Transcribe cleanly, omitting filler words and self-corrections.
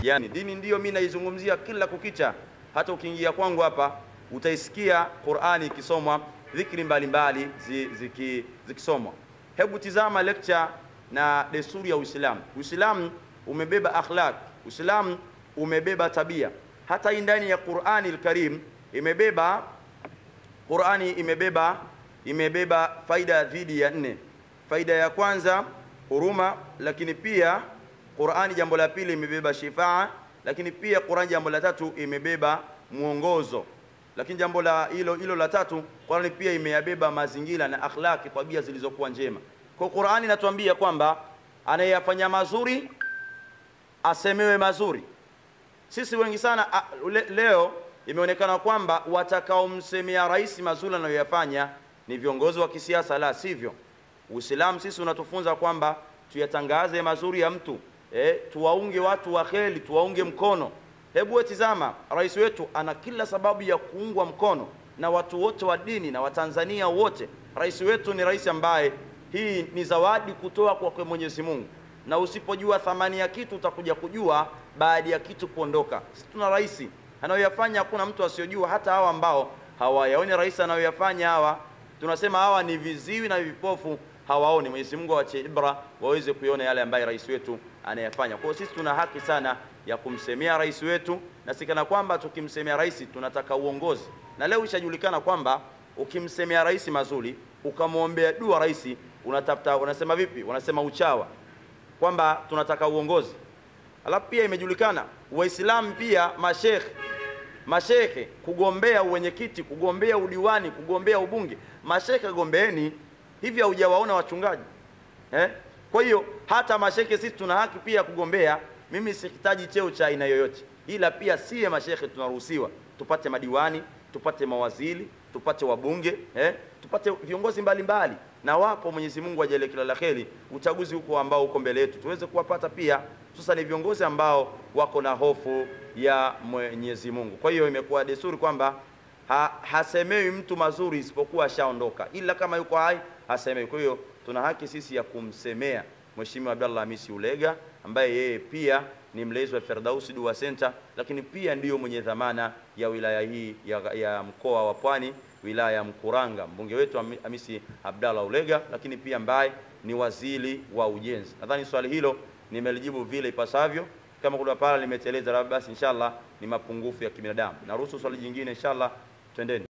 Yani dini ndiyo mimi naizungumzia kila kukicha. Hata ukiingia kwangu hapa utaisikia Qur'ani ikisomwa, dhikri mbalimbali zikisomwa. Hebu tizama lecture na desturi ya Uislamu. Uislamu umebeba akhlaq, Uislamu umebeba tabia. Hata ndani ya Qur'ani al-Karim Qur'ani imebeba faida dhidi ya 4. Faida ya kwanza huruma, lakini pia Qur'ani jambo la pili imebeba shifaa, lakini pia Qur'ani jambo la tatu imebeba muongozo. Lakini jambo la hilo la tatu, Qur'ani pia imeyabeba mazingira na akhlaki, tabia zilizokuwa njema. Kwa Qur'ani inatuambia kwamba anayefanya mazuri asemewe mazuri. Sisi wengi sana leo imeonekana kwamba watakaomsemea rais mazuri anayoyafanya ni viongozi wa kisiasa. La sivyo. Uislamu sisi unatufunza kwamba tuyatangaze mazuri ya mtu, tuwaunge watu wa kheri, tuwaunge mkono. Hebu tizama, rais wetu ana kila sababu ya kuungwa mkono na watu wote wa dini na Watanzania wote. Rais wetu ni rais ambaye hii ni zawadi kutoa kwa Mwenyezi Mungu, na usipojua thamani ya kitu utakuja kujua baada ya kitu kuondoka. Sisi tuna rais anayoyafanya, hakuna mtu asiyojua. Hata hawa ambao hawayaoni rais anayoyafanya, hawa tunasema hawa ni viziwi na vipofu, hawaoni. Mwenyezi Mungu awache ibra waweze kuiona yale ambayo rais wetu anayafanya. Kwa hiyo sisi tuna haki sana ya kumsemea rais wetu, na sikana kwamba tukimsemea rais tunataka uongozi. Na leo ishajulikana kwamba ukimsemea rais mazuri, ukamwombea dua rais, unatafuta, unasema vipi? Unasema uchawa kwamba tunataka uongozi. Alafu pia imejulikana Waislamu pia mashekhe kugombea uwenyekiti, kugombea udiwani, kugombea ubunge. Mashekhe gombeeni, hivi haujawaona wachungaji? Kwa hiyo hata mashekhe sisi tuna haki pia kugombea. Mimi sihitaji cheo cha aina yoyote, ila pia siye mashekhe tunaruhusiwa tupate madiwani, tupate mawaziri, tupate wabunge, tupate viongozi mbalimbali. Na wapo, Mwenyezi Mungu ajalie kila la kheri, uchaguzi huko ambao uko mbele yetu tuweze kuwapata pia. Sasa ni viongozi ambao wako na hofu ya Mwenyezi Mungu. Kwa hiyo imekuwa desturi kwamba hasemewi mtu mazuri isipokuwa ashaondoka, ila kama yuko hai hasemewi. Kwa hiyo tuna haki sisi ya kumsemea Mheshimiwa Abdallah Hamisi Ulega, ambaye yeye pia ni mlezi wa Firdausi Dua Center, lakini pia ndiyo mwenye dhamana ya wilaya hii ya mkoa wa Pwani, wilaya ya Mkuranga, mbunge wetu Hamisi Abdallah Ulega, lakini pia ambaye ni waziri wa ujenzi. Nadhani swali hilo nimelijibu vile ipasavyo. Kama kuna pala limeteleza, basi inshallah ni mapungufu ya kibinadamu. Naruhusu swali jingine inshallah, twendeni.